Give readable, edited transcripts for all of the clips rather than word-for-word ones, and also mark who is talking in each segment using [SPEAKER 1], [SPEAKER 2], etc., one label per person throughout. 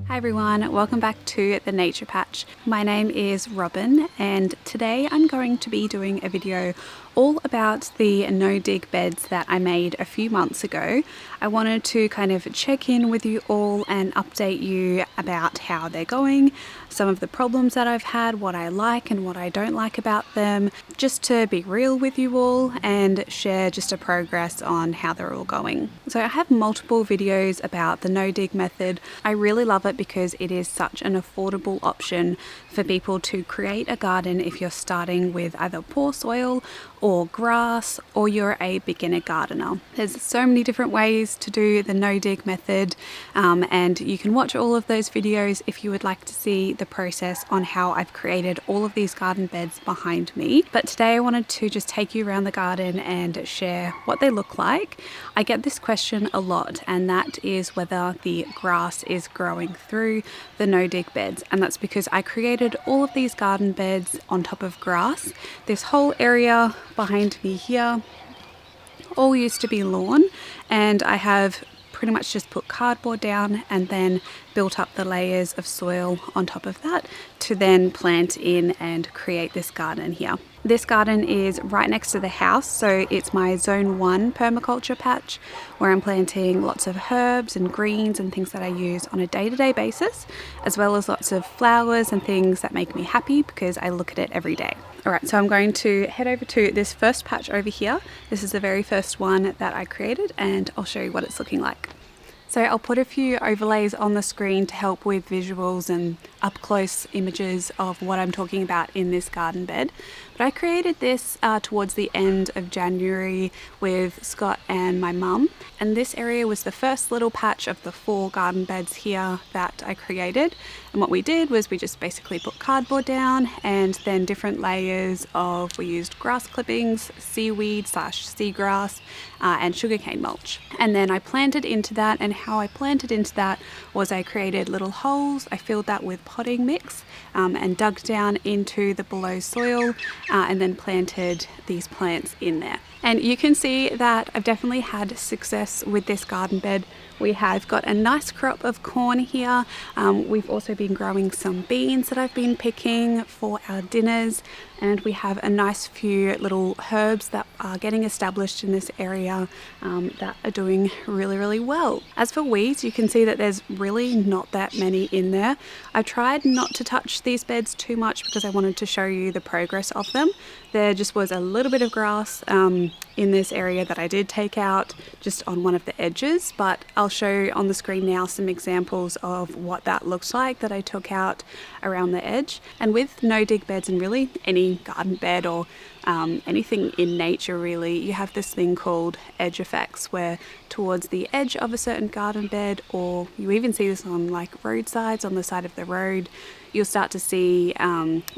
[SPEAKER 1] Hi everyone, welcome back to the Nature Patch. My name is Robyn and today I'm going to be doing a video all about the no-dig beds that I made a few months ago. I wanted to kind of check in with you all and update you about how they're going, some of the problems that I've had, what I like and what I don't like about them, just to be real with you all and share just a progress on how they're all going. So I have multiple videos about the no-dig method. I really love it because it is such an affordable option for people to create a garden if you're starting with either poor soil or grass, or you're a beginner gardener. There's so many different ways to do the no-dig method, and you can watch all of those videos if you would like to see the process on how I've created all of these garden beds behind me. But today I wanted to just take you around the garden and share what they look like. I get this question a lot, and that is whether the grass is growing through the no-dig beds, and that's because I created all of these garden beds on top of grass. This whole area behind me here all used to be lawn, and I have pretty much just put cardboard down and then built up the layers of soil on top of that to then plant in and create this garden here. This garden is right next to the house, so it's my Zone 1 permaculture patch where I'm planting lots of herbs and greens and things that I use on a day-to-day basis, as well as lots of flowers and things that make me happy because I look at it every day. Alright, so I'm going to head over to this first patch over here. This is the very first one that I created and I'll show you what it's looking like. So I'll put a few overlays on the screen to help with visuals and up-close images of what I'm talking about in this garden bed. But I created this towards the end of January with Scott and my mum. And this area was the first little patch of the 4 garden beds here that I created. And what we did was we just basically put cardboard down and then different layers of, we used grass clippings, seaweed / seagrass, and sugarcane mulch. And then I planted into that, and how I planted into that was I created little holes. I filled that with potting mix and dug down into the below soil and then planted these plants in there. And you can see that I've definitely had success with this garden bed. We have got a nice crop of corn here. We've also been growing some beans that I've been picking for our dinners, and we have a nice few little herbs that are getting established in this area that are doing really well. As for weeds, you can see that there's really not that many in there. I've tried not to touch these beds too much because I wanted to show you the progress of them. There just was a little bit of grass in this area that I did take out just on one of the edges, but I'll show you on the screen now some examples of what that looks like that I took out around the edge. And with no-dig beds, and really any garden bed or anything in nature really, you have this thing called edge effects, where towards the edge of a certain garden bed, or you even see this on like roadsides, on the side of the road, you'll start to see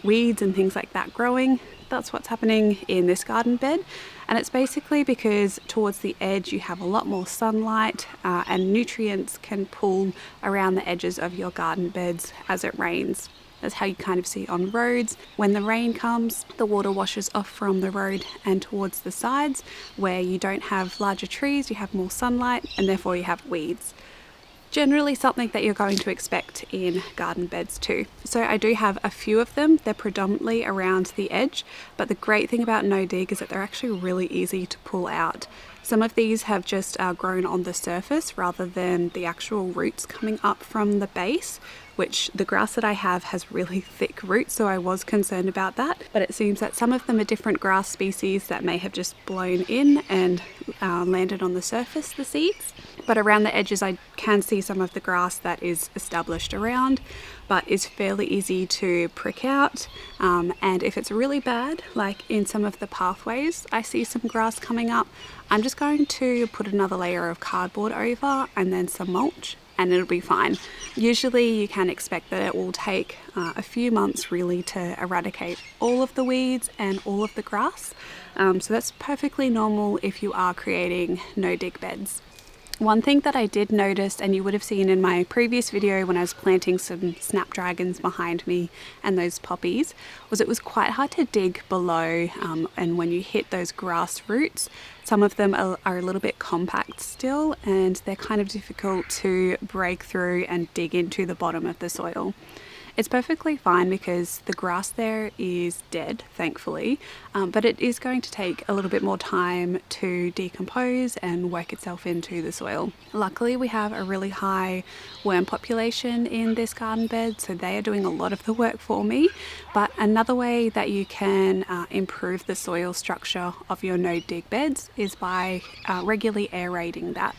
[SPEAKER 1] weeds and things like that growing. That's what's happening in this garden bed, and it's basically because towards the edge you have a lot more sunlight and nutrients can pull around the edges of your garden beds as it rains. That's how you kind of see on roads. When the rain comes, the water washes off from the road and towards the sides where you don't have larger trees, you have more sunlight, and therefore you have weeds. Generally something that you're going to expect in garden beds too. So I do have a few of them. They're predominantly around the edge, but the great thing about no-dig is that they're actually really easy to pull out. Some of these have just grown on the surface rather than the actual roots coming up from the base, which the grass that I have has really thick roots, so I was concerned about that. But it seems that some of them are different grass species that may have just blown in and landed on the surface, the seeds. But around the edges I can see some of the grass that is established around, but is fairly easy to prick out. And if it's really bad, like in some of the pathways, I see some grass coming up, I'm just going to put another layer of cardboard over and then some mulch, and it'll be fine. Usually you can expect that it will take a few months really to eradicate all of the weeds and all of the grass. So that's perfectly normal if you are creating no-dig beds. One thing that I did notice, and you would have seen in my previous video when I was planting some snapdragons behind me and those poppies, was it was quite hard to dig below, and when you hit those grass roots, some of them are a little bit compact still, and they're kind of difficult to break through and dig into the bottom of the soil. It's perfectly fine because the grass there is dead, thankfully, but it is going to take a little bit more time to decompose and work itself into the soil. Luckily, we have a really high worm population in this garden bed, so they are doing a lot of the work for me. But another way that you can improve the soil structure of your no-dig beds is by regularly aerating that.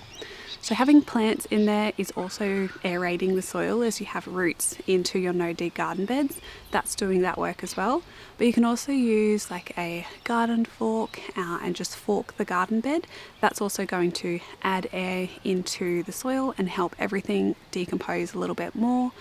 [SPEAKER 1] So having plants in there is also aerating the soil as you have roots into your no-dig garden beds. That's doing that work as well. But you can also use like a garden fork and just fork the garden bed. That's also going to add air into the soil and help everything decompose a little bit more,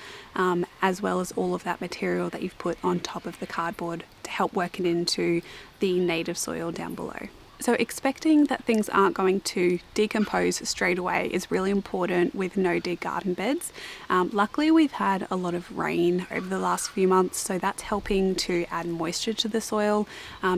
[SPEAKER 1] as well as all of that material that you've put on top of the cardboard to help work it into the native soil down below. So expecting that things aren't going to decompose straight away is really important with no-dig garden beds. Luckily, we've had a lot of rain over the last few months, so that's helping to add moisture to the soil,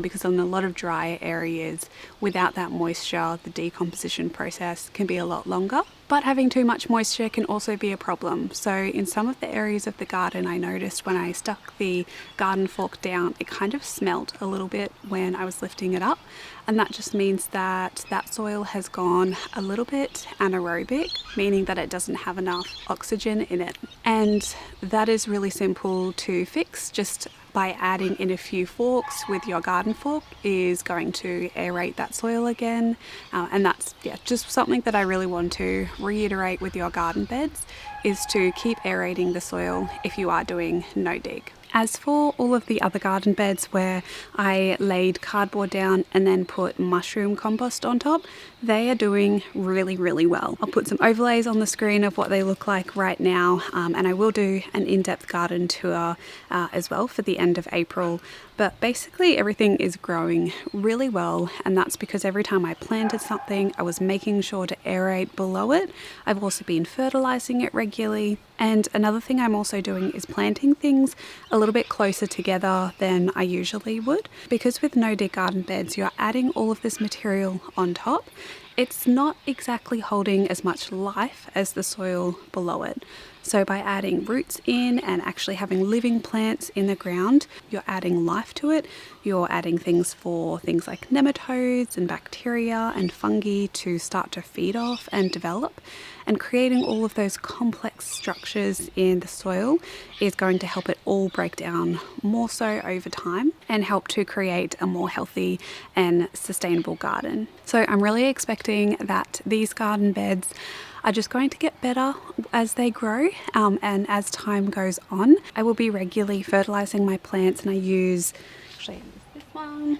[SPEAKER 1] because in a lot of dry areas, without that moisture, the decomposition process can be a lot longer. But having too much moisture can also be a problem. So in some of the areas of the garden, I noticed when I stuck the garden fork down, it kind of smelt a little bit when I was lifting it up. And that just means that that soil has gone a little bit anaerobic, meaning that it doesn't have enough oxygen in it. And that is really simple to fix. Just by adding in a few forks with your garden fork is going to aerate that soil again. And that's just something that I really want to reiterate with your garden beds, is to keep aerating the soil if you are doing no dig. As for all of the other garden beds where I laid cardboard down and then put mushroom compost on top, they are doing really, really well. I'll put some overlays on the screen of what they look like right now, and I will do an in-depth garden tour as well for the end of April. But basically everything is growing really well, and that's because every time I planted something, I was making sure to aerate below it. I've also been fertilizing it regularly. And another thing I'm also doing is planting things a little bit closer together than I usually would. Because with no-dig garden beds, you're adding all of this material on top. It's not exactly holding as much life as the soil below it. So by adding roots in and actually having living plants in the ground, you're adding life to it. You're adding things like nematodes and bacteria and fungi to start to feed off and develop. And creating all of those complex structures in the soil is going to help it all break down more so over time and help to create a more healthy and sustainable garden. So I'm really expecting that these garden beds are just going to get better as they grow, and as time goes on. I will be regularly fertilizing my plants, and I use this one.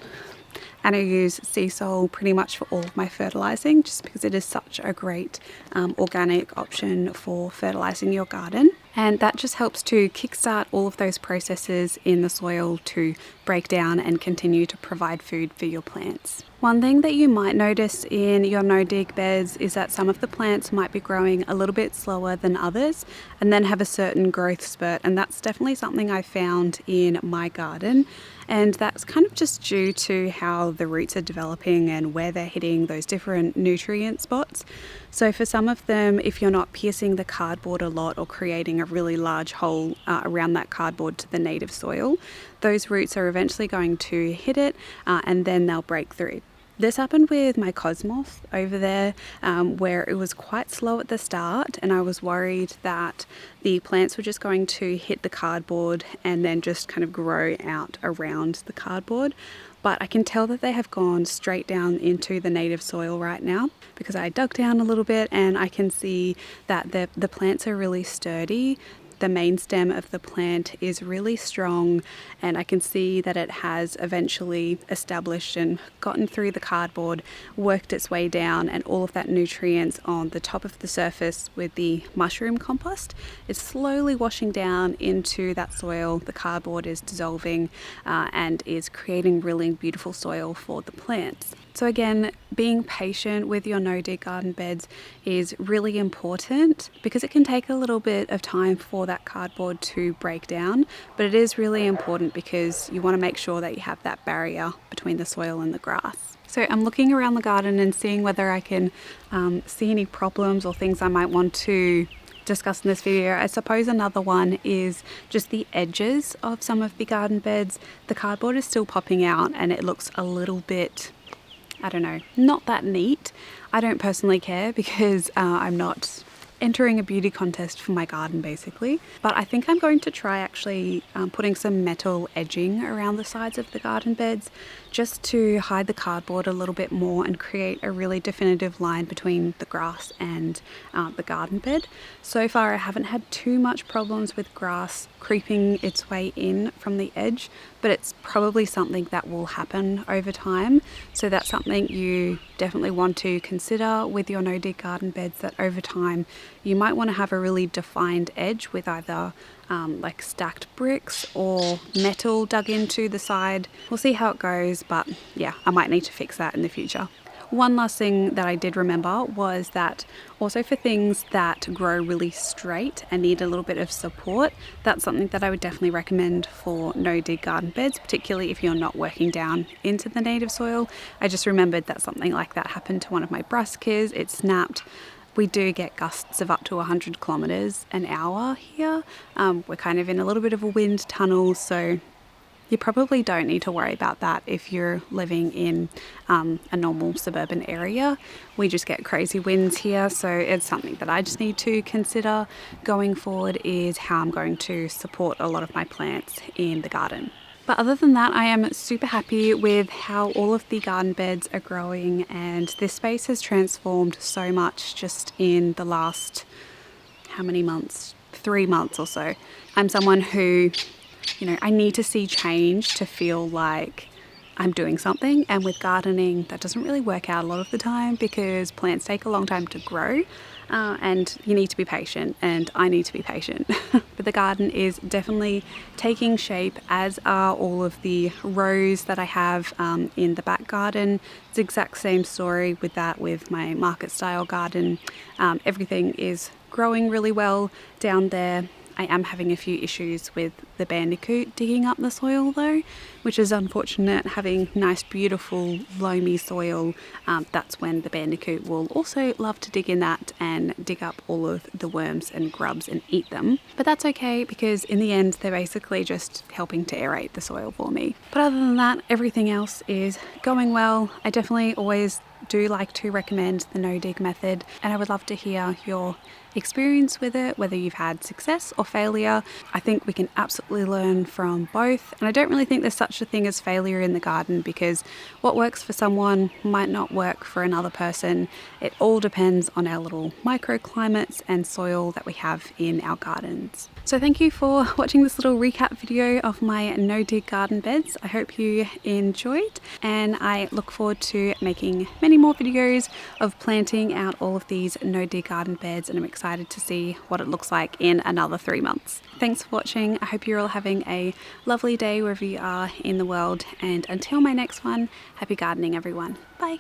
[SPEAKER 1] And I use sea salt pretty much for all of my fertilizing, just because it is such a great organic option for fertilizing your garden. And that just helps to kickstart all of those processes in the soil to break down and continue to provide food for your plants. One thing that you might notice in your no-dig beds is that some of the plants might be growing a little bit slower than others and then have a certain growth spurt. And that's definitely something I found in my garden. And that's kind of just due to how the roots are developing and where they're hitting those different nutrient spots. So for some of them, if you're not piercing the cardboard a lot or creating a really large hole around that cardboard to the native soil, those roots are eventually going to hit it, and then they'll break through. This happened with my cosmos over there, where it was quite slow at the start, and I was worried that the plants were just going to hit the cardboard and then just kind of grow out around the cardboard. But I can tell that they have gone straight down into the native soil right now, because I dug down a little bit and I can see that the plants are really sturdy. The main stem of the plant is really strong, and I can see that it has eventually established and gotten through the cardboard, worked its way down, and all of that nutrients on the top of the surface with the mushroom compost is slowly washing down into that soil. The cardboard is dissolving and is creating really beautiful soil for the plants. So again, being patient with your no-dig garden beds is really important because it can take a little bit of time for that cardboard to break down, but it is really important because you want to make sure that you have that barrier between the soil and the grass. So I'm looking around the garden and seeing whether I can see any problems or things I might want to discuss in this video. I suppose another one is just the edges of some of the garden beds. The cardboard is still popping out and it looks a little bit, I don't know, not that neat. I don't personally care because I'm not entering a beauty contest for my garden basically, but I think I'm going to try actually putting some metal edging around the sides of the garden beds just to hide the cardboard a little bit more and create a really definitive line between the grass and the garden bed. So far I haven't had too much problems with grass creeping its way in from the edge, but it's probably something that will happen over time. So that's something you definitely want to consider with your no-dig garden beds, that over time you might want to have a really defined edge with either like stacked bricks or metal dug into the side. We'll see how it goes, but yeah, I might need to fix that in the future. One last thing that I did remember was that also for things that grow really straight and need a little bit of support, that's something that I would definitely recommend for no-dig garden beds, particularly if you're not working down into the native soil. I just remembered that something like that happened to one of my brassicas. It snapped. We do get gusts of up to 100 kilometers an hour here. We're kind of in a little bit of a wind tunnel, so you probably don't need to worry about that if you're living in a normal suburban area. We just get crazy winds here, so it's something that I just need to consider going forward, is how I'm going to support a lot of my plants in the garden. But other than that, I am super happy with how all of the garden beds are growing, and this space has transformed so much just in the last, how many months? 3 months or so. I'm someone who, you know, I need to see change to feel like I'm doing something, and with gardening that doesn't really work out a lot of the time because plants take a long time to grow. And you need to be patient, and I need to be patient. But the garden is definitely taking shape, as are all of the rows that I have in the back garden. It's the exact same story with that, with my market style garden. Everything is growing really well down there. I am having a few issues with the bandicoot digging up the soil though, which is unfortunate. Having nice, beautiful, loamy soil, that's when the bandicoot will also love to dig in that and dig up all of the worms and grubs and eat them. But that's okay, because in the end, they're basically just helping to aerate the soil for me. But other than that, everything else is going well. I definitely always do like to recommend the no-dig method, and I would love to hear your experience with it, whether you've had success or failure. I think we can absolutely learn from both, and I don't really think there's such a thing as failure in the garden, because what works for someone might not work for another person. It all depends on our little microclimates and soil that we have in our gardens. So thank you for watching this little recap video of my no-dig garden beds. I hope you enjoyed, and I look forward to making many more videos of planting out all of these no-dig garden beds, and I'm excited to see what it looks like in another 3 months. Thanks for watching. I hope you're all having a lovely day wherever you are in the world, and until my next one, happy gardening everyone. Bye.